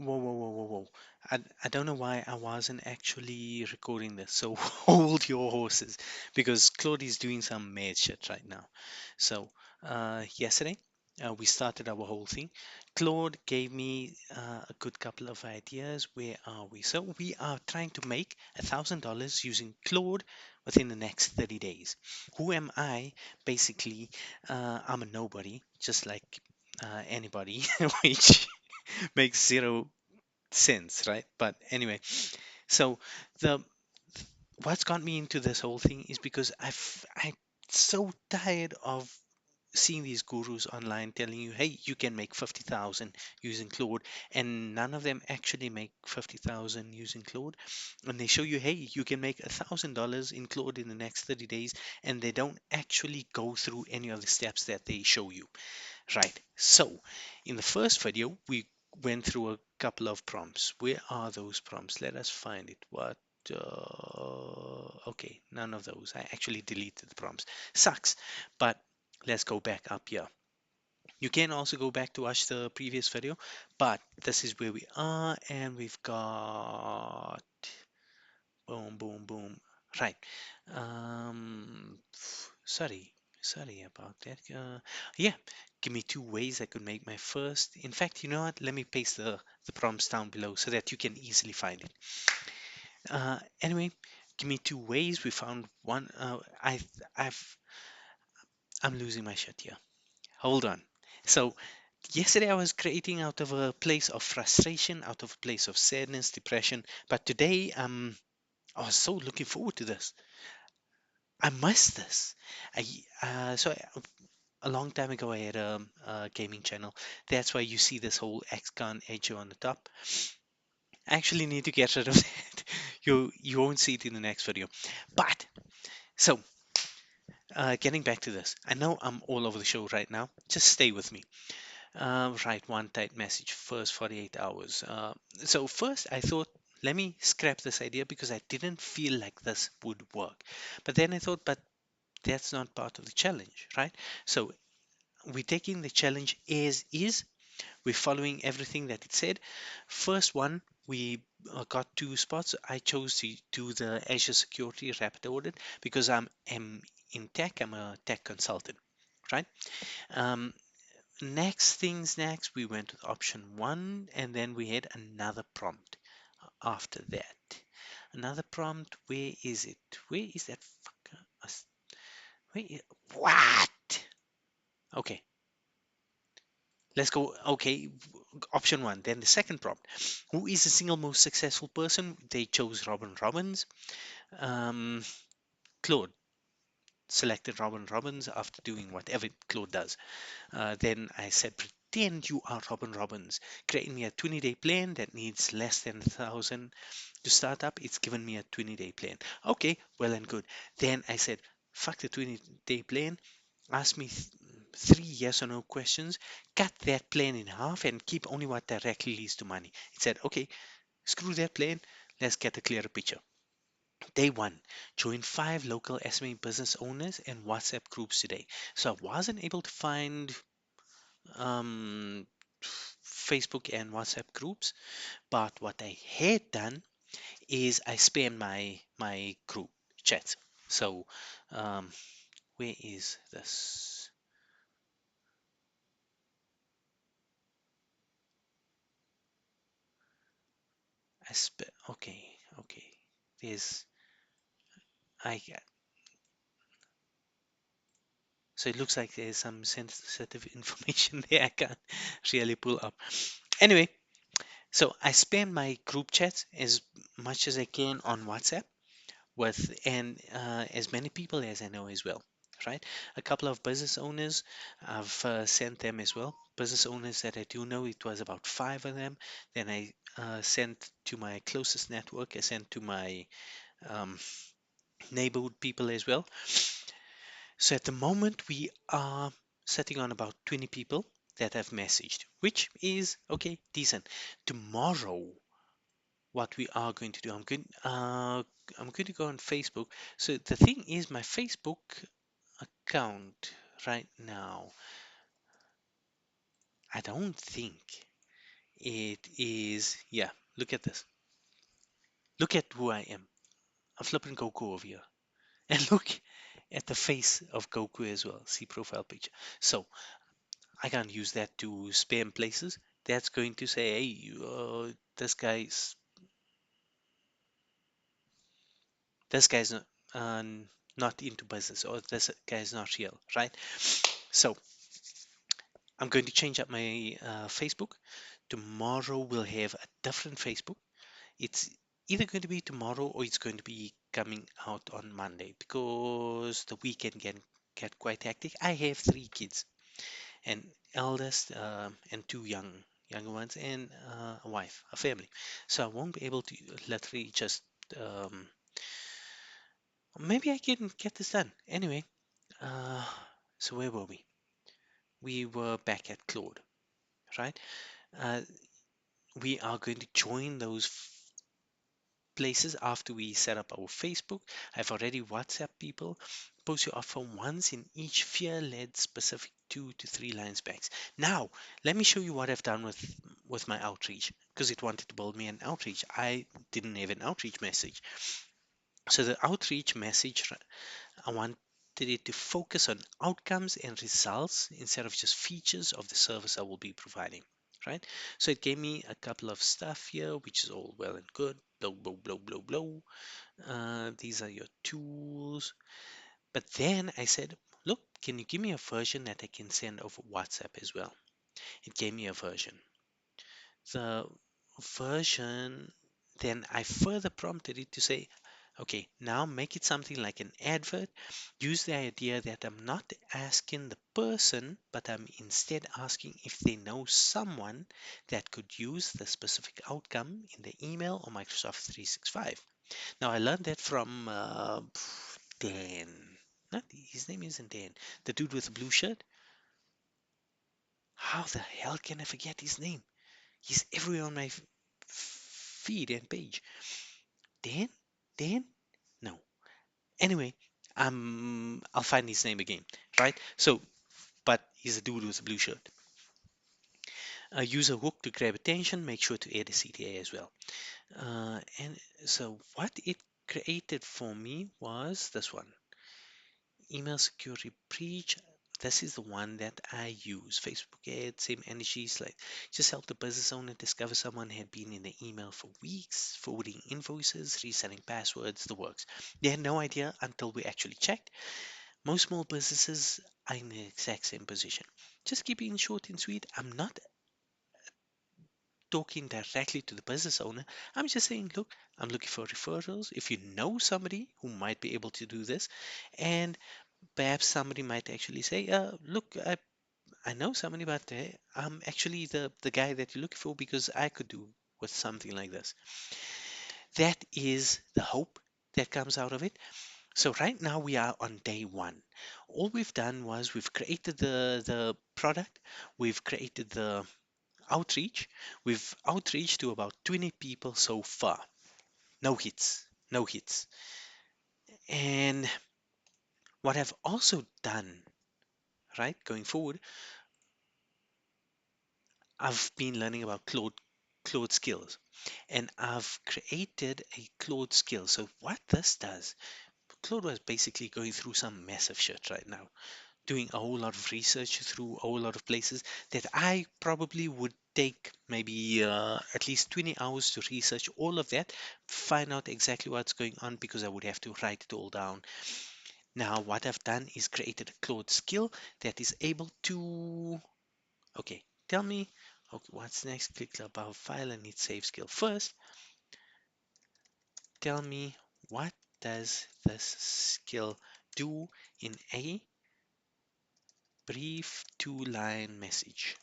Whoa, whoa, whoa, whoa, whoa. I don't know why I wasn't actually recording this. So hold your horses because Claude is doing some mad shit right now. So yesterday we started our whole thing. Claude gave me a good couple of ideas. Where are we? So we are trying to make $1,000 using Claude within the next 30 days. Who am I? Basically, I'm a nobody, just like anybody, which makes zero sense, right? But anyway, so the what's got me into this whole thing is because I'm so tired of seeing these gurus online telling you, hey, you can make 50,000 using Claude, and none of them actually make 50,000 using Claude. And they show you, hey, you can make $1,000 in Claude in the next 30 days, and they don't actually go through any of the steps that they show you. Right. So in the first video, we went through a couple of prompts. Where are those prompts? Let us find it. What? Okay, none of those. I actually deleted the prompts. Sucks. But let's go back up here. You can also go back to watch the previous video, but this is where we are, and we've got boom, boom, boom. Right. Sorry, sorry about that. Yeah, give me two ways I could make my first. In fact, you know what? Let me paste the prompts down below so that you can easily find it. Anyway, give me two ways. We found one. I've, I'm losing my shit here. Hold on. So yesterday I was creating out of a place of frustration, out of a place of sadness, depression. But today, I was so looking forward to this. I missed this. A long time ago, I had a gaming channel. That's why you see this whole X-Gun Edge on the top. I actually need to get rid of that. You won't see it in the next video. But so getting back to this, I know I'm all over the show right now. Just stay with me. Write one tight message first 48 hours. So first I thought, let me scrap this idea because I didn't feel like this would work. But then I thought, but that's not part of the challenge, right? So we're taking the challenge as is. We're following everything that it said. First one, we got two spots. I chose to do the Azure Security Rapid Audit because am in tech. I'm a tech consultant, right? Um, Next things next, we went with option one, and then we had another prompt after that. Another prompt. Where is it? Where is that fucker? Where is, what? Okay, let's go. Okay, option one. Then the second prompt. Who is the single most successful person? They chose Robin Robbins. Um, Claude selected Robin Robbins after doing whatever Claude does. Then I said, pretend you are Robin Robbins. Create me a 20-day plan that needs less than 1,000 to start up. It's given me a 20-day plan. Okay, well and good. Then I said, fuck the 20-day plan. Ask me three yes or no questions. Cut that plan in half and keep only what directly leads to money. It said, okay, screw that plan. Let's get a clearer picture. Day one, join 5 local SME business owners and WhatsApp groups today. So I wasn't able to find um, Facebook and WhatsApp groups. But what I had done is I spammed my group chats. So where is this? Okay, okay. There's I so it looks like there's some sensitive information there I can't really pull up. Anyway, so I spam my group chats as much as I can on WhatsApp with and as many people as I know as well. Right, a couple of business owners I've sent them as well. Business owners that I do know, it was about 5 of them. Then I sent to my closest network. I sent to my um, neighborhood people as well. So at the moment we are sitting on about 20 people that have messaged, which is okay, decent. Tomorrow what we are going to do. I'm going to go on Facebook. So the thing is, my Facebook account right now, I don't think It is, yeah, look at this. Look at who I am. I'm flipping Goku over here. And look at the face of Goku as well. See profile picture. So I can't use that to spam places. That's going to say, hey, this guy's this guy's uh, not into business, or this guy's not real, right? So I'm going to change up my Facebook. Tomorrow we'll have a different Facebook. It's either going to be tomorrow or it's going to be coming out on Monday because the weekend can get quite hectic. I have three kids, an eldest and two younger ones, and a wife, a family. So I won't be able to literally just um, maybe I can get this done. Anyway, uh, so where were we? We were back at Claude, right? Uh, we are going to join those places after we set up our Facebook. I've already WhatsApp people. Post your offer once in each fear-led specific 2 to 3 lines backs. Now, let me show you what I've done with my outreach because it wanted to build me an outreach. I didn't have an outreach message. So the outreach message, I wanted it to focus on outcomes and results instead of just features of the service I will be providing. Right? So it gave me a couple of stuff here, which is all well and good. Blow, blow, blow, blow, blow. These are your tools. But then I said, look, can you give me a version that I can send over WhatsApp as well? It gave me a version. The version, then I further prompted it to say, okay, now make it something like an advert. Use the idea that I'm not asking the person, but I'm instead asking if they know someone that could use the specific outcome in the email or Microsoft 365. Now, I learned that from Dan. Not his name isn't Dan. The dude with the blue shirt. How the hell can I forget his name? He's everywhere on my feed and page. Dan? Dan? No. Anyway, I'll find his name again, right? So, but he's a dude with a blue shirt. Use a hook to grab attention. Make sure to add a CTA as well. And so, what it created for me was this one. Email security breach. This is the one that I use. Facebook ads, same energies, like just help the business owner discover someone had been in the email for weeks, forwarding invoices, resetting passwords, the works. They had no idea until we actually checked. Most small businesses are in the exact same position. Just keeping it short and sweet. I'm not talking directly to the business owner. I'm just saying, look, I'm looking for referrals. If you know somebody who might be able to do this, and perhaps somebody might actually say, look, I know somebody, but I'm actually the guy that you're looking for because I could do with something like this. That is the hope that comes out of it. So right now we are on day one. All we've done was we've created the product, we've created the outreach, we've outreached to about 20 people so far. No hits, no hits. And what I've also done, right, going forward, I've been learning about Claude skills, and I've created a Claude skill. So what this does, Claude was basically going through some massive shit right now, doing a whole lot of research through a whole lot of places that I probably would take maybe at least 20 hours to research all of that, find out exactly what's going on because I would have to write it all down. Now, what I've done is created a Claude skill that is able to, okay, tell me, okay, what's next? Click about file and need save skill. First, tell me what does this skill do in a brief 2-line message.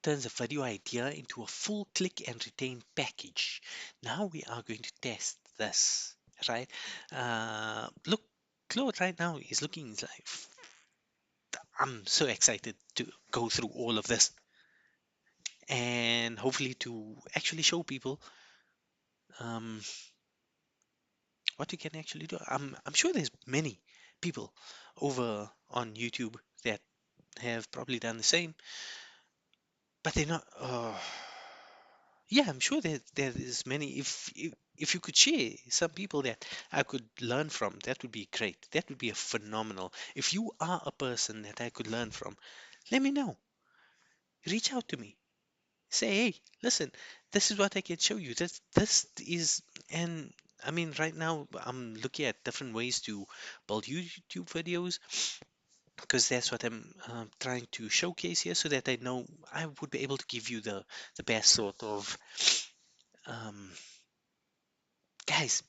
Turns a video idea into a full click and retain package. Now we are going to test this, right? Look, Claude right now is looking like I'm so excited to go through all of this and hopefully to actually show people um, what you can actually do. I'm sure there's many people over on YouTube that have probably done the same, but they're not. Yeah, I'm sure that there is many. If you could share some people that I could learn from, that would be great. That would be a phenomenal. If you are a person that I could learn from, let me know. Reach out to me. Say, hey, listen, this is what I can show you. This is, and I mean, right now I'm looking at different ways to build YouTube videos because that's what I'm trying to showcase here, so that I know I would be able to give you the best sort of um, guys.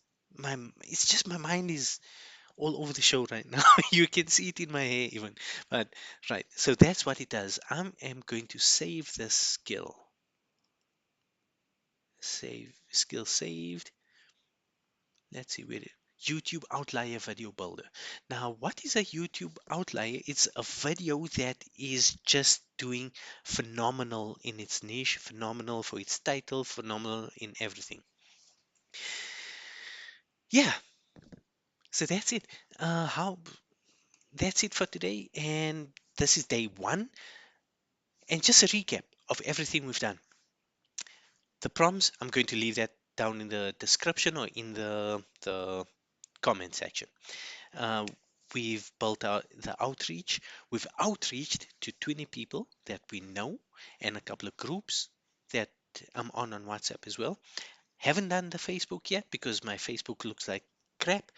It's just my mind is all over the show right now. You can see it in my hair even. But right, so that's what it does. I am going to save this skill. Save skill saved. Let's see where it. YouTube outlier video builder. Now, what is a YouTube outlier? It's a video that is just doing phenomenal in its niche, phenomenal for its title, phenomenal in everything. Yeah, so that's it. How That's it for today, and this is day one. And just a recap of everything we've done. The prompts, I'm going to leave that down in the description or in the comment section. Uh, we've built out the outreach. We've outreached to 20 people that we know and a couple of groups that I'm on WhatsApp as well. Haven't done the Facebook yet because my Facebook looks like crap.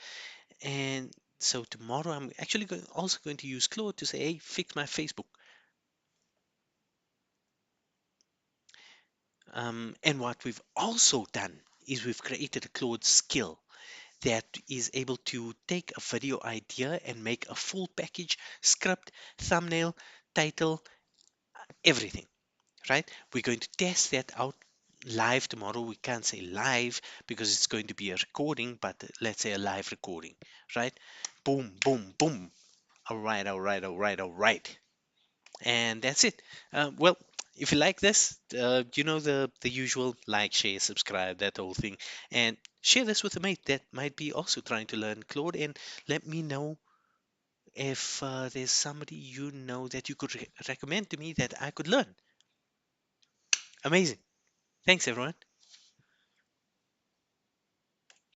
And so tomorrow I'm actually also going to use Claude to say, hey, fix my Facebook. And what we've also done is we've created a Claude Skill that is able to take a video idea and make a full package, script, thumbnail, title, everything, right? We're going to test that out live tomorrow. We can't say live because it's going to be a recording, but let's say a live recording, right? Boom, boom, boom. All right, all right, all right, all right. And that's it. Well, if you like this, you know the usual: like, share, subscribe, that whole thing, and share this with a mate that might be also trying to learn Claude, and let me know if there's somebody you know that you could recommend to me that I could learn. Amazing. Thanks, everyone.